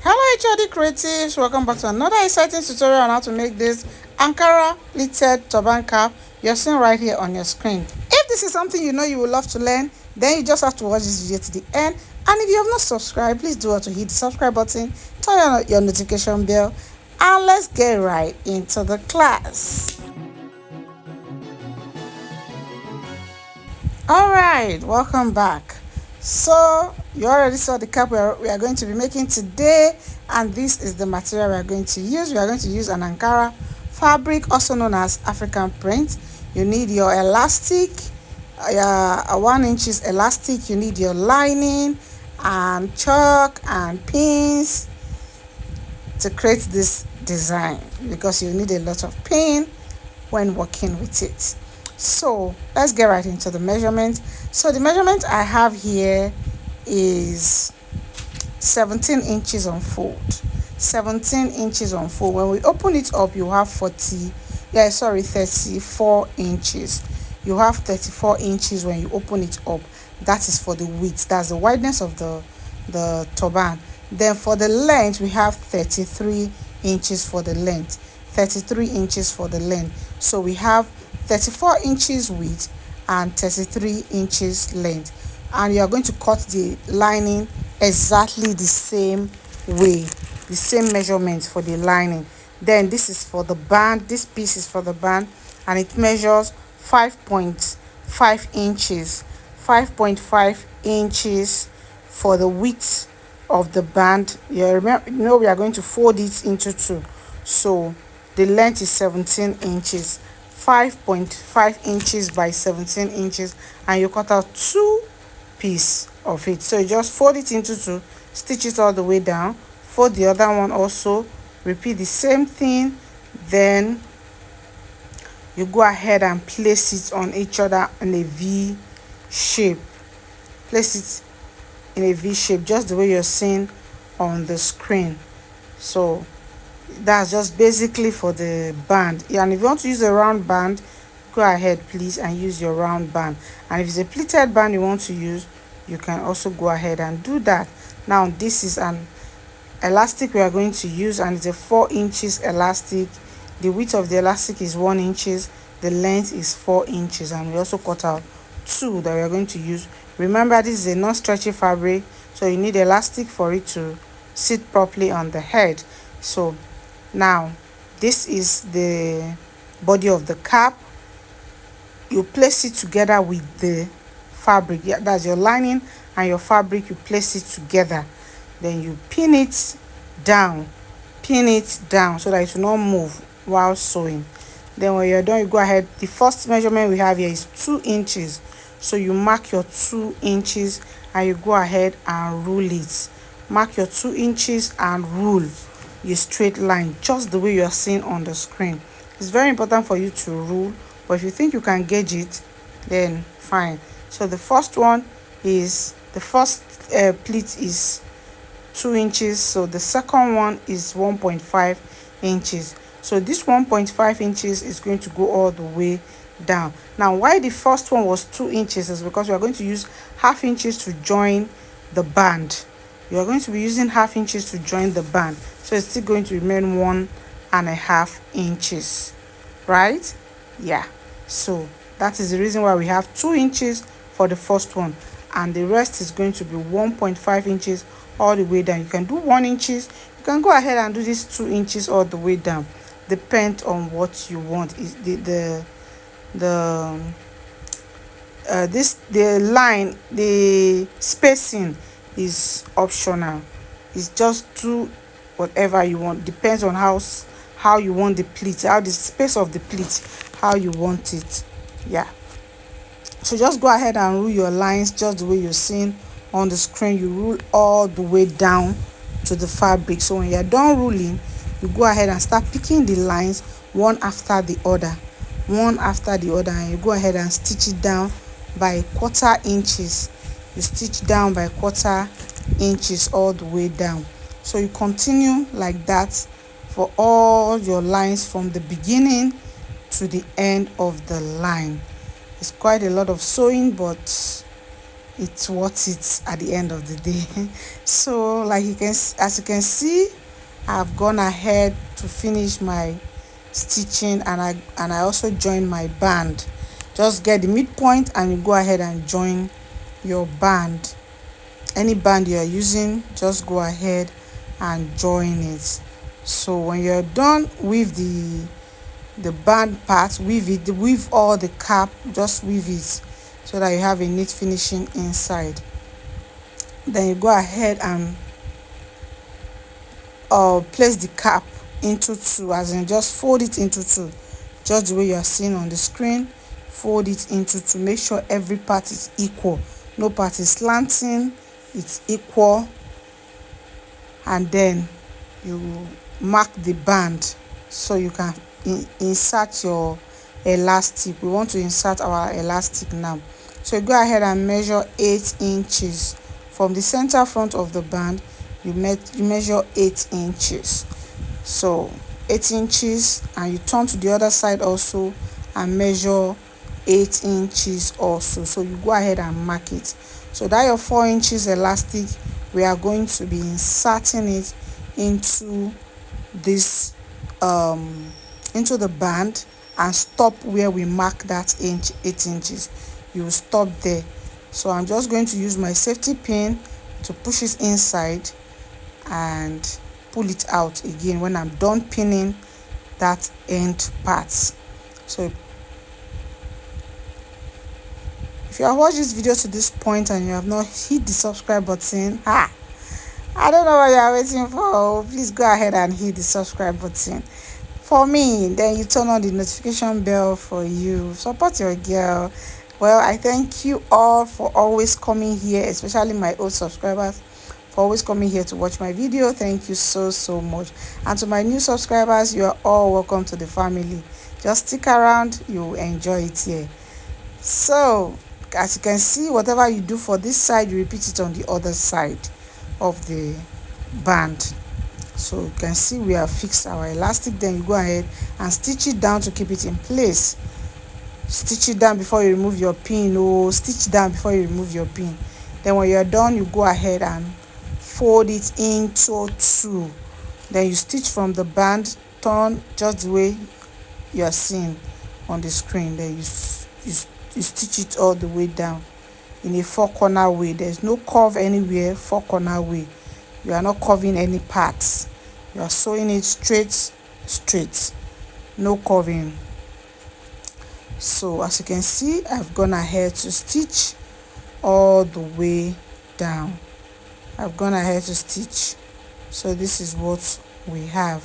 Hello HOD creatives, welcome back to another exciting tutorial on how to make this Ankara pleated turban cap you're seeing right here on your screen. If this is something you know you would love to learn, then you just have to watch this video to the end. And if you have not subscribed, please do want to hit the subscribe button, turn on your notification bell, and let's get right into the class. Alright, welcome back. So you already saw the cap we are going to be making today, and this is the material we are going to use. We are going to use an Ankara fabric, also known as African print. You need your elastic, a 1 inches elastic. You need your lining and chalk and pins to create this design, because you need a lot of pin when working with it. So let's get right into the measurement. So the measurement I have here is 17 inches on fold. 17 inches on fold. When we open it up, you have 34 inches. You have 34 inches when you open it up. That is for the width. That's the wideness of the turban. Then for the length, we have 33 inches for the length. 33 inches for the length. So we have 34 inches width and 33 inches length, and you are going to cut the lining exactly the same way, the same measurements for the lining. Then this is for the band. This piece is for the band, and it measures 5.5 inches. 5.5 inches for the width of the band. You know we are going to fold it into two, so the length is 17 inches. 5.5 inches by 17 inches, and you cut out 2 pieces of it. So you just fold it into two, stitch it all the way down, fold the other one also, repeat the same thing. Then you go ahead and place it on each other in a V shape. Place it in a V shape, just the way you're seeing on the screen. So that's just basically for the band. And if you want to use a round band, go ahead please and use your round band. And if it's a pleated band you want to use, you can also go ahead and do that. Now this is an elastic we are going to use, and it's a 4 inches elastic. The width of the elastic is 1 inches, the length is 4 inches, and we also cut out 2 that we are going to use. Remember, this is a non-stretchy fabric, so you need elastic for it to sit properly on the head. So now this is the body of the cap. You place it together with the fabric. Yeah, that's your lining and your fabric. You place it together, then you pin it down so that it will not move while sewing. Then when you're done, you go ahead. The first measurement we have here is 2 inches, so you mark your 2 inches and you go ahead and rule it. Mark your 2 inches and rule your straight line, just the way you are seeing on the screen. It's very important for you to rule, but if you think you can gauge it, then fine. So the first one is the first pleat is 2 inches, so the second one is 1.5 inches. So this 1.5 inches is going to go all the way down. Now why the first one was 2 inches is because we are going to use half inches to join the band. You are going to be using half inches to join the band, so it's still going to remain 1.5 inches, right? Yeah, so that is the reason why we have 2 inches for the first one, and the rest is going to be 1.5 inches all the way down. You can do 1 inches, you can go ahead and do this 2 inches all the way down, depends on what you want. Is the line, the spacing is optional. It's just do whatever you want, depends on how you want the pleat, how the space of the pleat, how you want it. Yeah, so just go ahead and rule your lines just the way you're seeing on the screen. You rule all the way down to the fabric. So when you're done ruling, you go ahead and start picking the lines one after the other, and you go ahead and stitch it down by 1/4 inches. You stitch down by 1/4 inches all the way down. So you continue like that for all your lines from the beginning to the end of the line. It's quite a lot of sewing, but it's worth it at the end of the day. So like as you can see, I've gone ahead to finish my stitching, and I also join my band. Just get the midpoint and you go ahead and join your band. Any band you are using, just go ahead and join it. So when you're done with the band part, weave it, weave all the cap, just weave it so that you have a neat finishing inside. Then you go ahead and place the cap into two, as in just fold it into two, just the way you are seeing on the screen. Fold it into two, make sure every part is equal, no part is slanting, it's equal. And then you mark the band so you can insert your elastic. We want to insert our elastic now, so you go ahead and measure 8 inches from the center front of the band. You measure 8 inches, so 8 inches, and you turn to the other side also and measure 8 inches also. So you go ahead and mark it. So that your 4 inches elastic, we are going to be inserting it into this into the band, and stop where we mark that 8 inches. You will stop there. So I'm just going to use my safety pin to push it inside and pull it out again when I'm done pinning that end part. So if you have watched this video to this point and you have not hit the subscribe button, I don't know what you are waiting for. Please go ahead and hit the subscribe button for me. Then you turn on the notification bell for you. Support your girl. Well, I thank you all for always coming here, especially my old subscribers, for always coming here to watch my video. Thank you so much. And to my new subscribers, you are all welcome to the family. Just stick around, you'll enjoy it here. So as you can see, whatever you do for this side, you repeat it on the other side of the band. So you can see we have fixed our elastic. Then you go ahead and stitch it down to keep it in place. Stitch it down before you remove your pin. Stitch down before you remove your pin. Then when you're done, you go ahead and fold it into two. Then you stitch from the band, turn just the way you are seeing on the screen. Then you stitch it all the way down in a 4-corner way. There's no curve anywhere. 4-corner way. You are not curving any parts. You are sewing it straight, no curving. So as you can see, I've gone ahead to stitch all the way down. I've gone ahead to stitch. So this is what we have.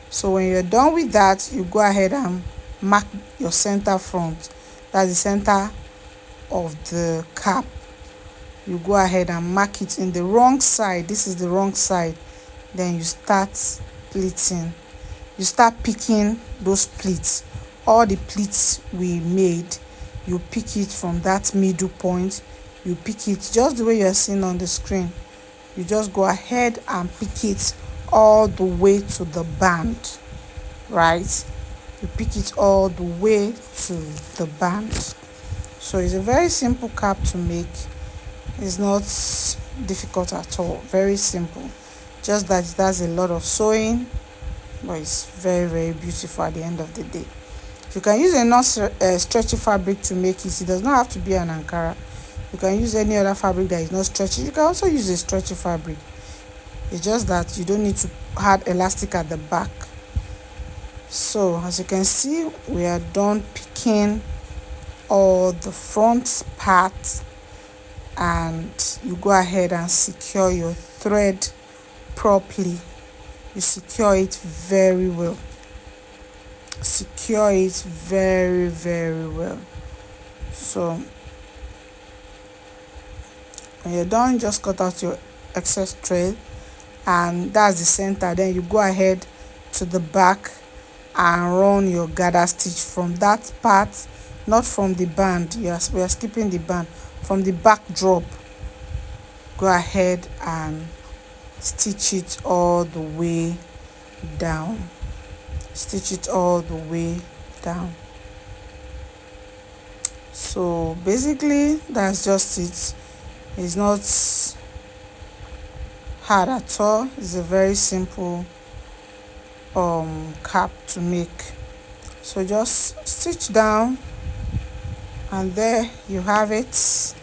So when you're done with that, you go ahead and mark your center front. That's the center of the cap. You go ahead and mark it in the wrong side. This is the wrong side. Then you start pleating. You start picking those pleats. All the pleats we made, you pick it from that middle point. You pick it just the way you're seeing on the screen. You just go ahead and pick it all the way to the band, right? You pick it all the way to the band. So it's a very simple cap to make. It's not difficult at all. Very simple. Just that it does a lot of sewing, but it's very beautiful at the end of the day. You can use a non-stretchy fabric to make it. It does not have to be an Ankara. You can use any other fabric that is not stretchy. You can also use a stretchy fabric. It's just that you don't need to add elastic at the back. So as you can see, we are done picking all the front part, and you go ahead and secure your thread properly. You secure it very well. Secure it very well. So when you're done, just cut out your excess thread, and that's the center. Then you go ahead to the back and run your gather stitch from that part, not from the band. We are skipping the band. From the back drop, go ahead and stitch it all the way down. Stitch it all the way down. So basically that's just it. It's not hard at all. It's a very simple cap to make. So just stitch down, and there you have it.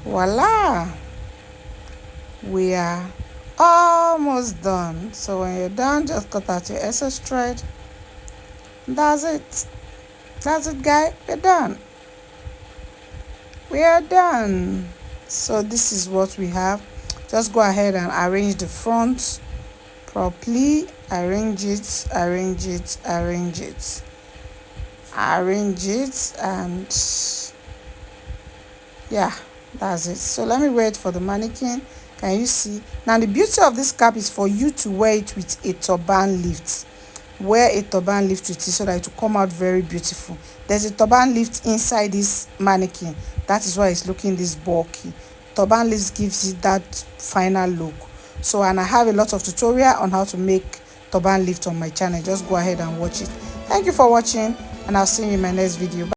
Voila, we are almost done. So when you're done, just cut out your excess thread. That's it. That's it, guys. We're done. We are done. So this is what we have. Just go ahead and arrange the front properly. Arrange it, arrange it, arrange it, arrange it, and yeah, that's it. So let me wear it for the mannequin. Can you see? Now the beauty of this cap is for you to wear it with a turban lift. Wear a turban lift with it so that it will come out very beautiful. There's a turban lift inside this mannequin. That is why it's looking this bulky. Turban lift gives it that final look. So, and I have a lot of tutorial on how to make turban lift on my channel. Just go ahead and watch it. Thank you for watching, and I'll see you in my next video. Bye.